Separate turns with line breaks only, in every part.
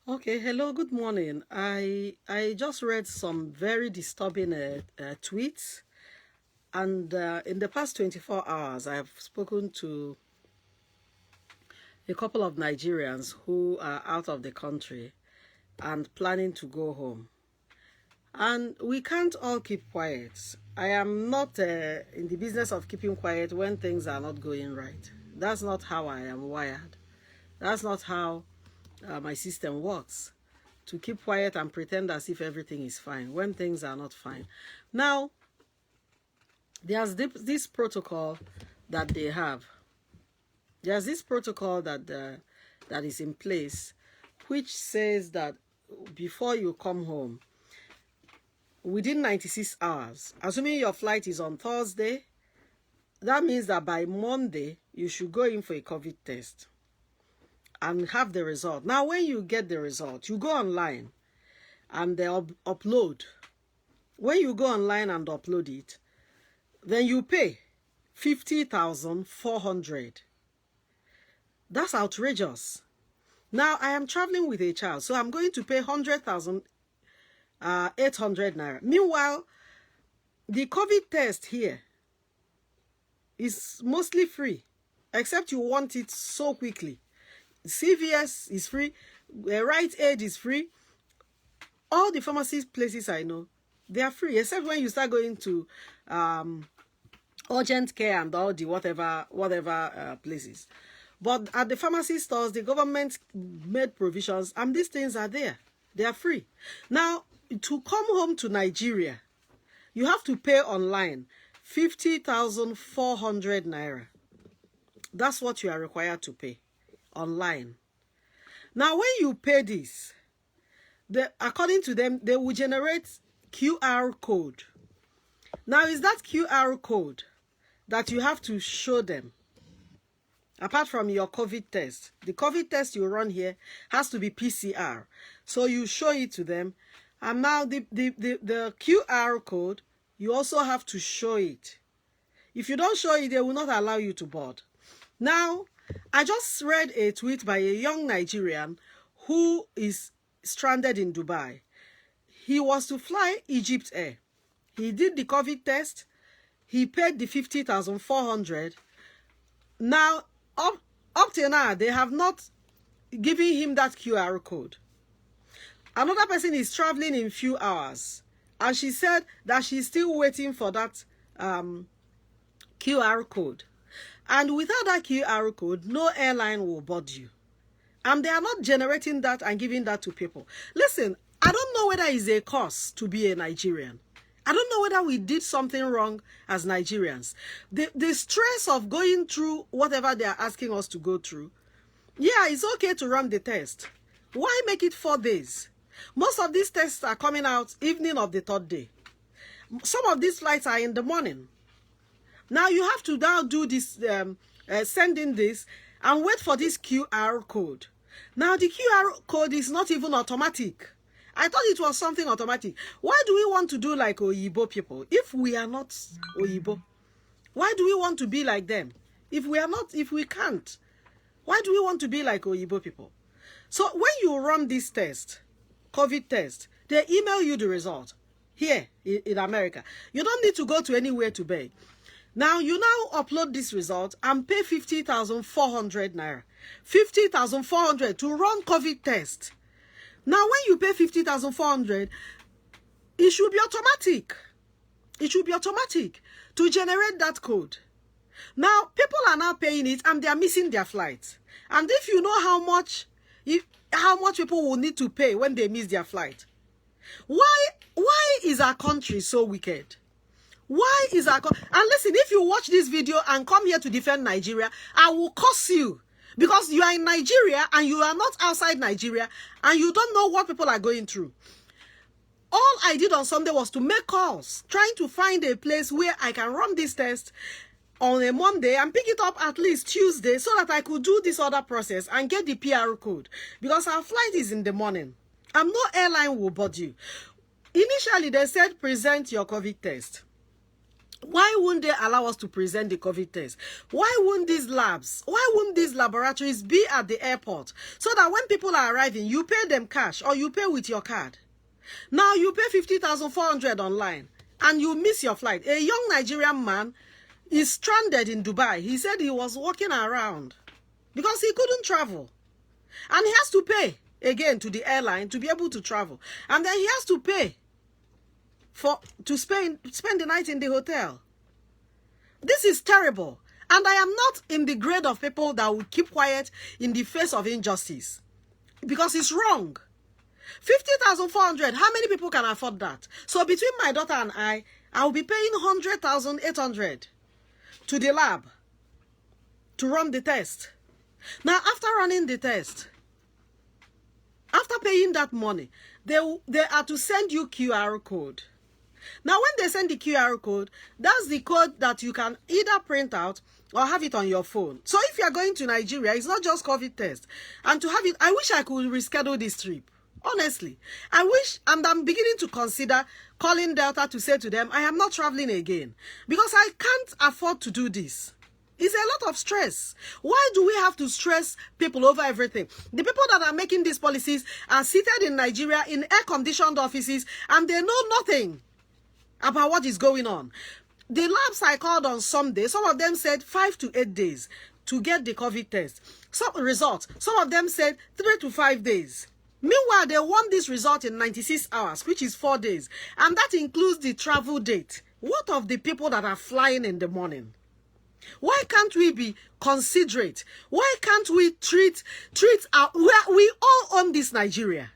Okay, hello, good morning. I just read some very disturbing tweets, and in the past 24 hours, I have spoken to a couple of Nigerians who are out of the country and planning to go home. And we can't all keep quiet. I am not in the business of keeping quiet when things are not going right. That's not how I am wired. That's not how my system works. To keep quiet and pretend as if everything is fine when things are not fine. Now, there's this protocol that they have. There's this protocol that is in place, which says that before you come home, within 96 hours, assuming your flight is on Thursday, that means that by Monday, you should go in for a COVID test and have the result. Now, when you get the result, you go online and they upload. When you go online and upload it, then you pay 50,400. That's outrageous. Now, I am traveling with a child, so I'm going to pay 100,800 naira. Meanwhile, the COVID test here is mostly free, except you want it so quickly. CVS is free, Rite Aid is free. All the pharmacy places I know, they are free, except when you start going to urgent care and all the whatever places. But at the pharmacy stores, the government made provisions, and these things are there. They are free. Now, to come home to Nigeria, you have to pay online 50,400 naira. That's what you are required to pay online. Now, when you pay this, according to them, they will generate QR code. Now, is that QR code that you have to show them? Apart from your COVID test, the COVID test you run here has to be PCR. So you show it to them. And now the QR code, you also have to show it. If you don't show it, they will not allow you to board. Now, I just read a tweet by a young Nigerian who is stranded in Dubai. He was to fly Egypt Air. He did the COVID test. He paid the 50,400. Now, up till now, they have not given him that QR code. Another person is traveling in few hours, and she said that she's still waiting for that QR code. And without that QR code, no airline will board you. And they are not generating that and giving that to people. Listen, I don't know whether it's a curse to be a Nigerian. I don't know whether we did something wrong as Nigerians. The stress of going through whatever they are asking us to go through. Yeah, it's okay to run the test. Why make it 4 days? Most of these tests are coming out evening of the 3rd day. Some of these flights are in the morning. Now you have to now do this, send in this and wait for this QR code. Now the QR code is not even automatic. I thought it was something automatic. Why do we want to do like Oyibo people if we are not Oyibo? Why do we want to be like them if we are not, if we can't? Why do we want to be like Oyibo people? So when you run this test, COVID test, they email you the result here in America. You don't need to go to anywhere to beg. Now, you now upload this result and pay 50,400 naira. 50,400 to run COVID test. Now, when you pay 50,400, it should be automatic. It should be automatic to generate that code. Now, people are now paying it and they are missing their flight. And if you know how much people will need to pay when they miss their flight, why is our country so wicked? Why is our country? And listen, if you watch this video and come here to defend Nigeria, I will curse you. Because you are in Nigeria and you are not outside Nigeria and you don't know what people are going through. All I did on Sunday was to make calls, trying to find a place where I can run this test on a Monday and pick it up at least Tuesday so that I could do this other process and get the PR code. Because our flight is in the morning and no airline will board you. Initially, they said present your COVID test. Why wouldn't they allow us to present the COVID test? Why wouldn't these labs, why wouldn't these laboratories be at the airport so that when people are arriving, you pay them cash or you pay with your card? Now you pay 50,400 online and you miss your flight. A young Nigerian man is stranded in Dubai. He said he was walking around because he couldn't travel. And he has to pay again to the airline to be able to travel. And then he has to pay to spend the night in the hotel. This is terrible. And I am not in the grade of people that will keep quiet in the face of injustice. Because it's wrong. 50,400, how many people can afford that? So between my daughter and I will be paying 100,800 to the lab to run the test. Now, after running the test, after paying that money, they are to send you QR code. Now, when they send the QR code, that's the code that you can either print out or have it on your phone. So if you are going to Nigeria, it's not just COVID test. And to have it, I wish I could reschedule this trip. Honestly, I wish, and I'm beginning to consider calling Delta to say to them, I am not traveling again because I can't afford to do this. It's a lot of stress. Why do we have to stress people over everything? The people that are making these policies are seated in Nigeria in air-conditioned offices and they know nothing about what is going on. The labs I called on Sunday, some of them said 5 to 8 days to get the COVID test. Some results, some of them said 3 to 5 days. Meanwhile, they want this result in 96 hours, which is 4 days. And that includes the travel date. What of the people that are flying in the morning? Why can't we be considerate? Why can't we treat we all own this Nigeria?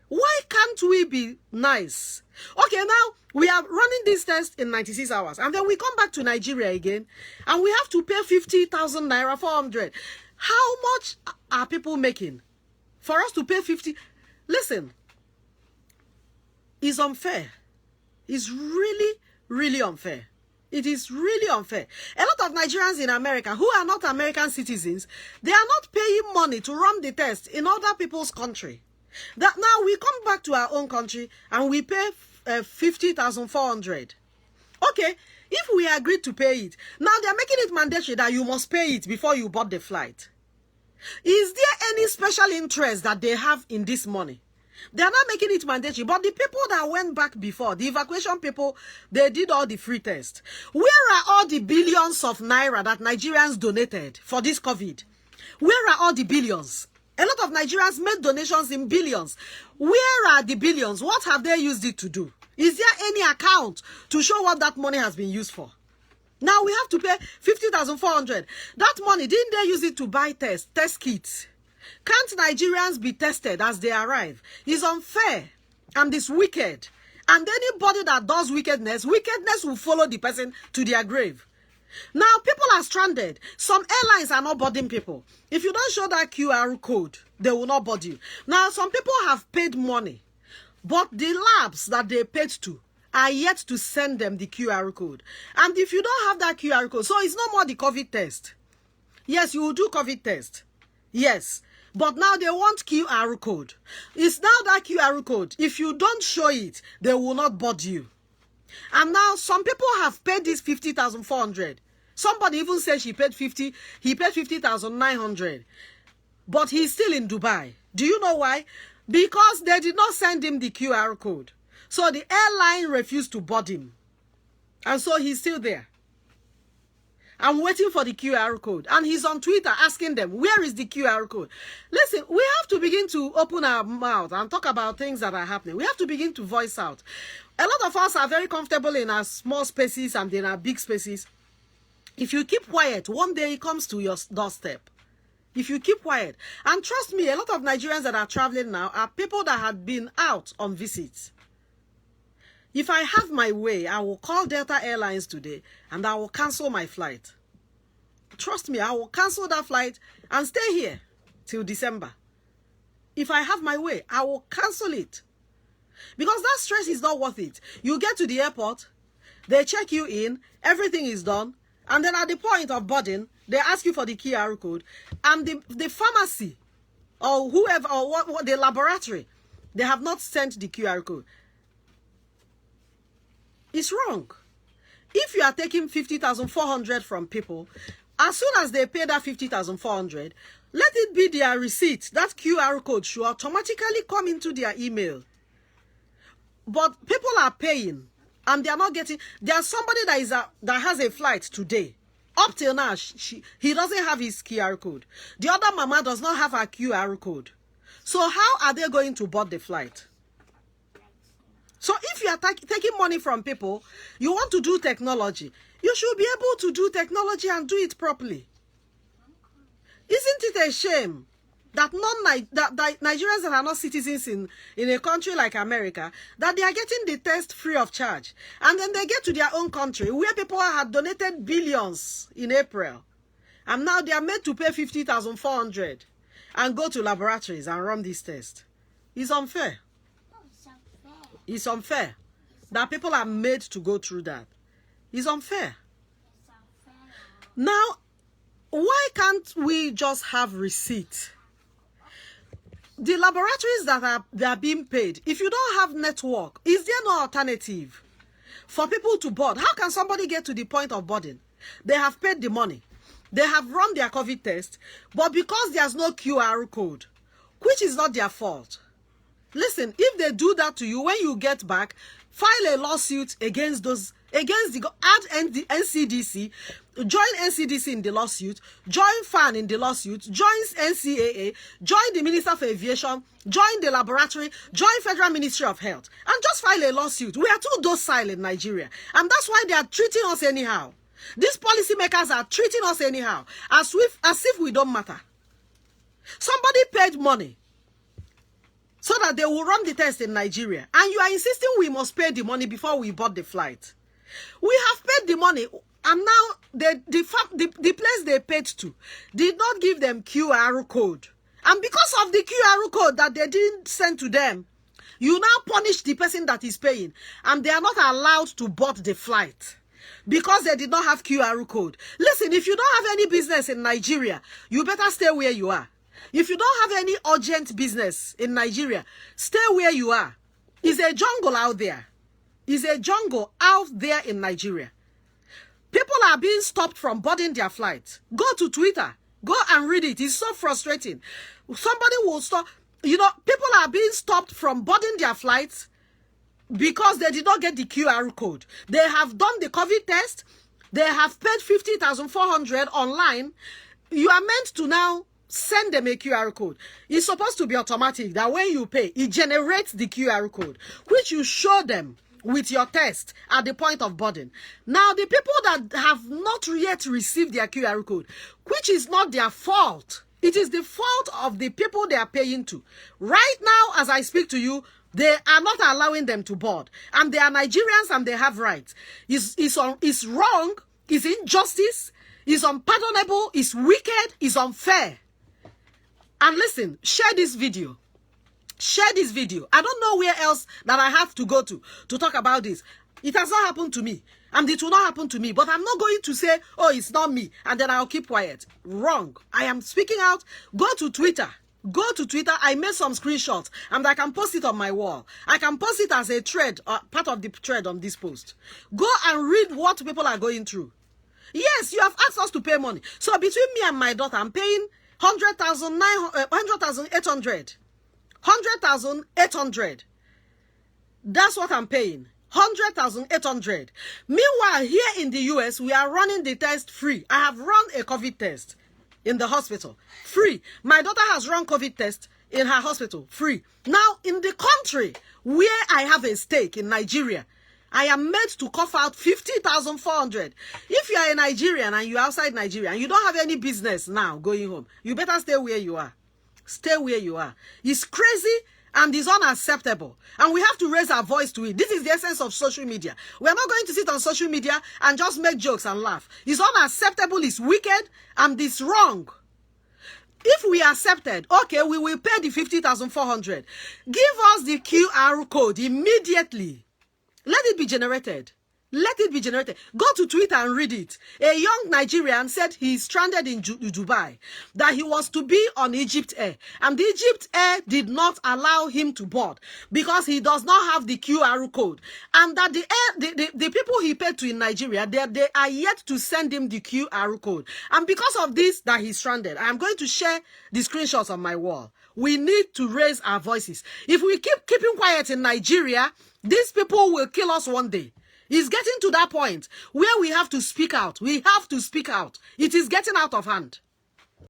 Why can't we be nice? Okay, now we are running this test in 96 hours and then we come back to Nigeria again and we have to pay 50,000 naira, 400. How much are people making for us to pay 50? Listen, it's unfair. It's really, really unfair. It is really unfair. A lot of Nigerians in America who are not American citizens, they are not paying money to run the test in other people's country. That now we come back to our own country and we pay 50,400. Okay, if we agreed to pay it, now they are making it mandatory that you must pay it before you board the flight. Is there any special interest that they have in this money? They are not making it mandatory, but the people that went back before, the evacuation people, they did all the free tests. Where are all the billions of naira that Nigerians donated for this COVID? Where are all the billions? A lot of Nigerians made donations in billions. Where are the billions? What have they used it to do? Is there any account to show what that money has been used for? Now we have to pay 50,400. That money, didn't they use it to buy test kits? Can't Nigerians be tested as they arrive? It's unfair and it's wicked. And anybody that does wickedness will follow the person to their grave. Now, people are stranded. Some airlines are not boarding people. If you don't show that QR code, they will not board you. Now, some people have paid money, but the labs that they paid to are yet to send them the QR code. And if you don't have that QR code, so it's no more the COVID test. Yes, you will do COVID test. Yes. But now they want QR code. It's now that QR code. If you don't show it, they will not board you. And now some people have paid this 50,400. Somebody even said he paid 50,900. But he's still in Dubai. Do you know why? Because they did not send him the QR code. So the airline refused to board him. And so he's still there. I'm waiting for the QR code. And he's on Twitter asking them, where is the QR code? Listen, we have to begin to open our mouth and talk about things that are happening. We have to begin to voice out. A lot of us are very comfortable in our small spaces and in our big spaces. If you keep quiet, one day it comes to your doorstep. If you keep quiet. And trust me, a lot of Nigerians that are traveling now are people that had been out on visits. If I have my way, I will call Delta Airlines today and I will cancel my flight. Trust me, I will cancel that flight and stay here till December. If I have my way, I will cancel it. Because that stress is not worth it. You get to the airport, they check you in, everything is done, and then at the point of boarding, they ask you for the QR code, and the pharmacy or whoever or what the laboratory, they have not sent the QR code. It's wrong. if you are taking 50,400 from people, as soon as they pay that 50,400, let it be their receipt. That QR code should automatically come into their email. But people are paying and they are not getting. There's somebody that has a flight today. Up till now, he doesn't have his QR code. The other mama does not have her QR code. So how are they going to board the flight? So if you are taking money from people, you want to do technology, you should be able to do technology and do it properly. Isn't it a shame that Nigerians that are not citizens in a country like America, that they are getting the test free of charge, and then they get to their own country where people had donated billions in April, and now they are made to pay 50,400 and go to laboratories and run this test? It's unfair. It's unfair that people are made to go through that. It's unfair. Now, why can't we just have receipt? The laboratories that are being paid, if you don't have network, is there no alternative for people to board? How can somebody get to the point of boarding? They have paid the money. They have run their COVID test, but because there's no QR code, which is not their fault. Listen, if they do that to you, when you get back, file a lawsuit against add NCDC, join NCDC in the lawsuit, join FAN in the lawsuit, join NCAA, join the Minister for Aviation, join the laboratory, join Federal Ministry of Health, and just file a lawsuit. We are too docile in Nigeria, and that's why they are treating us anyhow. These policymakers are treating us anyhow, as if we don't matter. Somebody paid money so that they will run the test in Nigeria, and you are insisting we must pay the money before we board the flight. We have paid the money, and now the place they paid to did not give them QR code. And because of the QR code that they didn't send to them, you now punish the person that is paying, and they are not allowed to board the flight because they did not have QR code. Listen, if you don't have any business in Nigeria, you better stay where you are. If you don't have any urgent business in Nigeria, stay where you are. It's a jungle out there. It's a jungle out there in Nigeria. People are being stopped from boarding their flights. Go to Twitter. Go and read it. It's so frustrating. Somebody will stop. You know, people are being stopped from boarding their flights because they did not get the QR code. They have done the COVID test. They have paid 50,400 online. You are meant to now send them a QR code. It's supposed to be automatic, that when you pay, it generates the QR code, which you show them with your test at the point of boarding. Now, the people that have not yet received their QR code, which is not their fault, it is the fault of the people they are paying to. Right now, as I speak to you, they are not allowing them to board. And they are Nigerians and they have rights. It's wrong, it's injustice, it's unpardonable, it's wicked, it's unfair. And listen, share this video. Share this video. I don't know where else that I have to go to talk about this. It has not happened to me. And it will not happen to me. But I'm not going to say, oh, it's not me, and then I'll keep quiet. Wrong. I am speaking out. Go to Twitter. Go to Twitter. I made some screenshots, and I can post it on my wall. I can post it as a thread, part of the thread on this post. Go and read what people are going through. Yes, you have asked us to pay money. So between me and my daughter, I'm paying 100,800. 100,800. That's what I'm paying. 100,800. Meanwhile, here in the US, we are running the test free. I have run a COVID test in the hospital. Free. My daughter has run COVID test in her hospital. Free. Now, in the country where I have a stake in Nigeria, I am meant to cough out 50,400. If you are a Nigerian and you're outside Nigeria and you don't have any business now going home, you better stay where you are. Stay where you are. It's crazy and it's unacceptable. And we have to raise our voice to it. This is the essence of social media. We're not going to sit on social media and just make jokes and laugh. It's unacceptable, it's wicked, and it's wrong. If we accepted, okay, we will pay the 50,400. Give us the QR code immediately. Let it be generated. Let it be generated. Go to Twitter and read it. A young Nigerian said he's stranded in Dubai, that he was to be on Egypt Air, and the Egypt Air did not allow him to board because he does not have the QR code, and that the people he paid to in Nigeria, they are yet to send him the QR code, and because of this, that he's stranded. I'm going to share the screenshots on my wall. We need to raise our voices. If we keep keeping quiet in Nigeria, these people will kill us one day. It's getting to that point where we have to speak out. We have to speak out. It is getting out of hand.